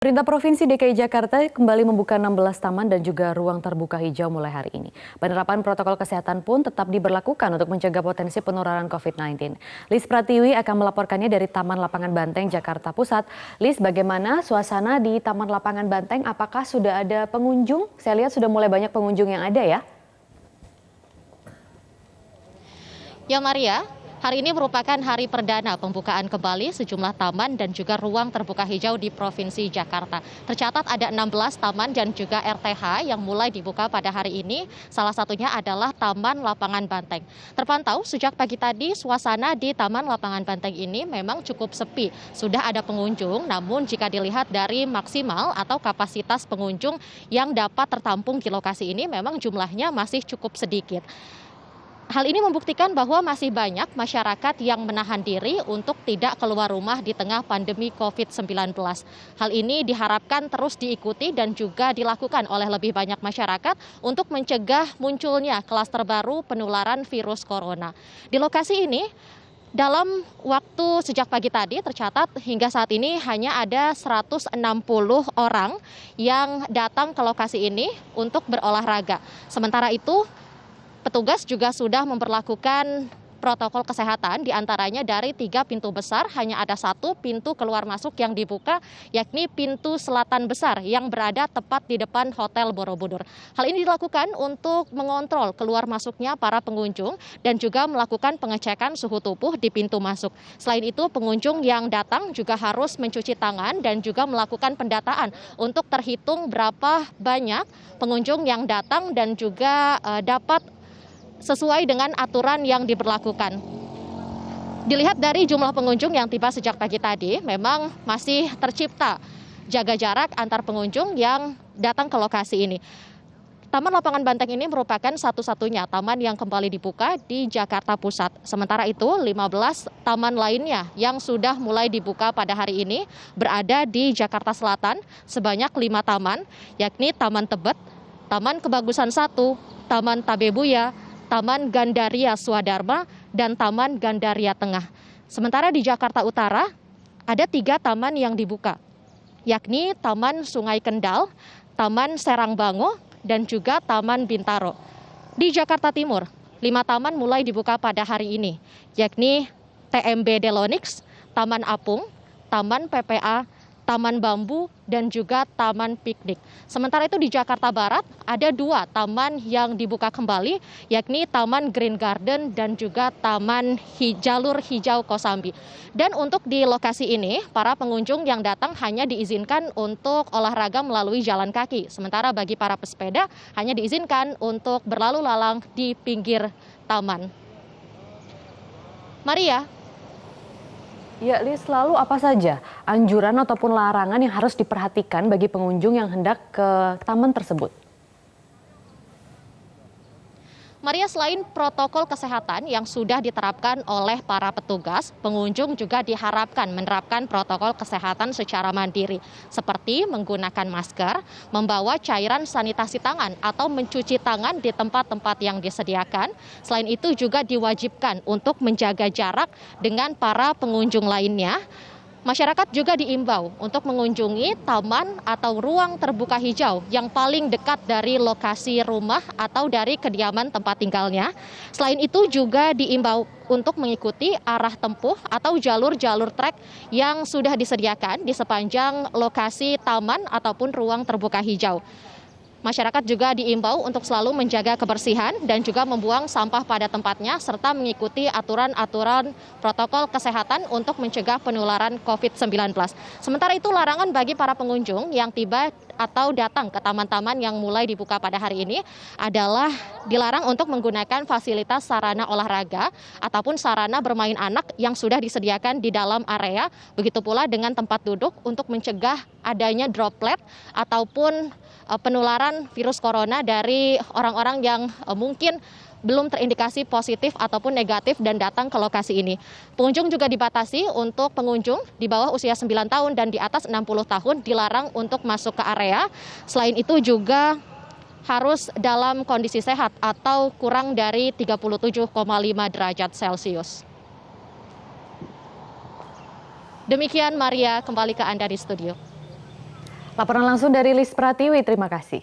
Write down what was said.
Pemerintah Provinsi DKI Jakarta kembali membuka 16 taman dan juga ruang terbuka hijau mulai hari ini. Penerapan protokol kesehatan pun tetap diberlakukan untuk mencegah potensi penularan COVID-19. Lis Pratiwi akan melaporkannya dari Taman Lapangan Banteng, Jakarta Pusat. Lis, bagaimana suasana di Taman Lapangan Banteng? Apakah sudah ada pengunjung? Saya lihat sudah mulai banyak pengunjung yang ada ya. Ya Maria, hari ini merupakan hari perdana pembukaan kembali sejumlah taman dan juga ruang terbuka hijau di Provinsi Jakarta. Tercatat ada 16 taman dan juga RTH yang mulai dibuka pada hari ini. Salah satunya adalah Taman Lapangan Banteng. Terpantau sejak pagi tadi suasana di Taman Lapangan Banteng ini memang cukup sepi. Sudah ada pengunjung, namun jika dilihat dari maksimal atau kapasitas pengunjung yang dapat tertampung di lokasi ini memang jumlahnya masih cukup sedikit. Hal ini membuktikan bahwa masih banyak masyarakat yang menahan diri untuk tidak keluar rumah di tengah pandemi COVID-19. Hal ini diharapkan terus diikuti dan juga dilakukan oleh lebih banyak masyarakat untuk mencegah munculnya klaster baru penularan virus corona. Di lokasi ini, dalam waktu sejak pagi tadi tercatat hingga saat ini hanya ada 160 orang yang datang ke lokasi ini untuk berolahraga. Sementara itu, petugas juga sudah memperlakukan protokol kesehatan, diantaranya dari 3 pintu besar hanya ada 1 pintu keluar masuk yang dibuka, yakni pintu selatan besar yang berada tepat di depan Hotel Borobudur. Hal ini dilakukan untuk mengontrol keluar masuknya para pengunjung dan juga melakukan pengecekan suhu tubuh di pintu masuk. Selain itu, pengunjung yang datang juga harus mencuci tangan dan juga melakukan pendataan untuk terhitung berapa banyak pengunjung yang datang dan juga dapat sesuai dengan aturan yang diberlakukan. Dilihat dari jumlah pengunjung yang tiba sejak pagi tadi, memang masih tercipta jaga jarak antar pengunjung yang datang ke lokasi ini. Taman Lapangan Banteng ini merupakan satu-satunya taman yang kembali dibuka di Jakarta Pusat. Sementara itu, 15 taman lainnya yang sudah mulai dibuka pada hari ini berada di Jakarta Selatan sebanyak 5 taman, yakni Taman Tebet, Taman Kebagusan 1, Taman Tabebuya, Taman Gandaria Swadharma, dan Taman Gandaria Tengah. Sementara di Jakarta Utara ada 3 taman yang dibuka, yakni Taman Sungai Kendal, Taman Serangbango, dan juga Taman Bintaro. Di Jakarta Timur, 5 taman mulai dibuka pada hari ini, yakni TMB Delonix, Taman Apung, Taman PPA, Taman Bambu, dan juga Taman Piknik. Sementara itu di Jakarta Barat ada 2 taman yang dibuka kembali, yakni Taman Green Garden dan juga Taman Jalur Hijau Kosambi. Dan untuk di lokasi ini, para pengunjung yang datang hanya diizinkan untuk olahraga melalui jalan kaki. Sementara bagi para pesepeda hanya diizinkan untuk berlalu lalang di pinggir taman. Maria. Ya, Lis, lalu apa saja anjuran ataupun larangan yang harus diperhatikan bagi pengunjung yang hendak ke taman tersebut? Maria, selain protokol kesehatan yang sudah diterapkan oleh para petugas, pengunjung juga diharapkan menerapkan protokol kesehatan secara mandiri, seperti menggunakan masker, membawa cairan sanitasi tangan atau mencuci tangan di tempat-tempat yang disediakan. Selain itu juga diwajibkan untuk menjaga jarak dengan para pengunjung lainnya. Masyarakat juga diimbau untuk mengunjungi taman atau ruang terbuka hijau yang paling dekat dari lokasi rumah atau dari kediaman tempat tinggalnya. Selain itu juga diimbau untuk mengikuti arah tempuh atau jalur-jalur trek yang sudah disediakan di sepanjang lokasi taman ataupun ruang terbuka hijau. Masyarakat juga diimbau untuk selalu menjaga kebersihan dan juga membuang sampah pada tempatnya serta mengikuti aturan-aturan protokol kesehatan untuk mencegah penularan COVID-19. Sementara itu, larangan bagi para pengunjung yang tiba atau datang ke taman-taman yang mulai dibuka pada hari ini adalah dilarang untuk menggunakan fasilitas sarana olahraga ataupun sarana bermain anak yang sudah disediakan di dalam area. Begitu pula dengan tempat duduk untuk mencegah adanya droplet ataupun penularan virus corona dari orang-orang yang mungkin belum terindikasi positif ataupun negatif dan datang ke lokasi ini. Pengunjung juga dibatasi untuk pengunjung di bawah usia 9 tahun dan di atas 60 tahun dilarang untuk masuk ke area. Selain itu juga harus dalam kondisi sehat atau kurang dari 37,5 derajat Celcius. Demikian Maria, kembali ke Anda di studio. Laporan langsung dari Lis Pratiwi, terima kasih.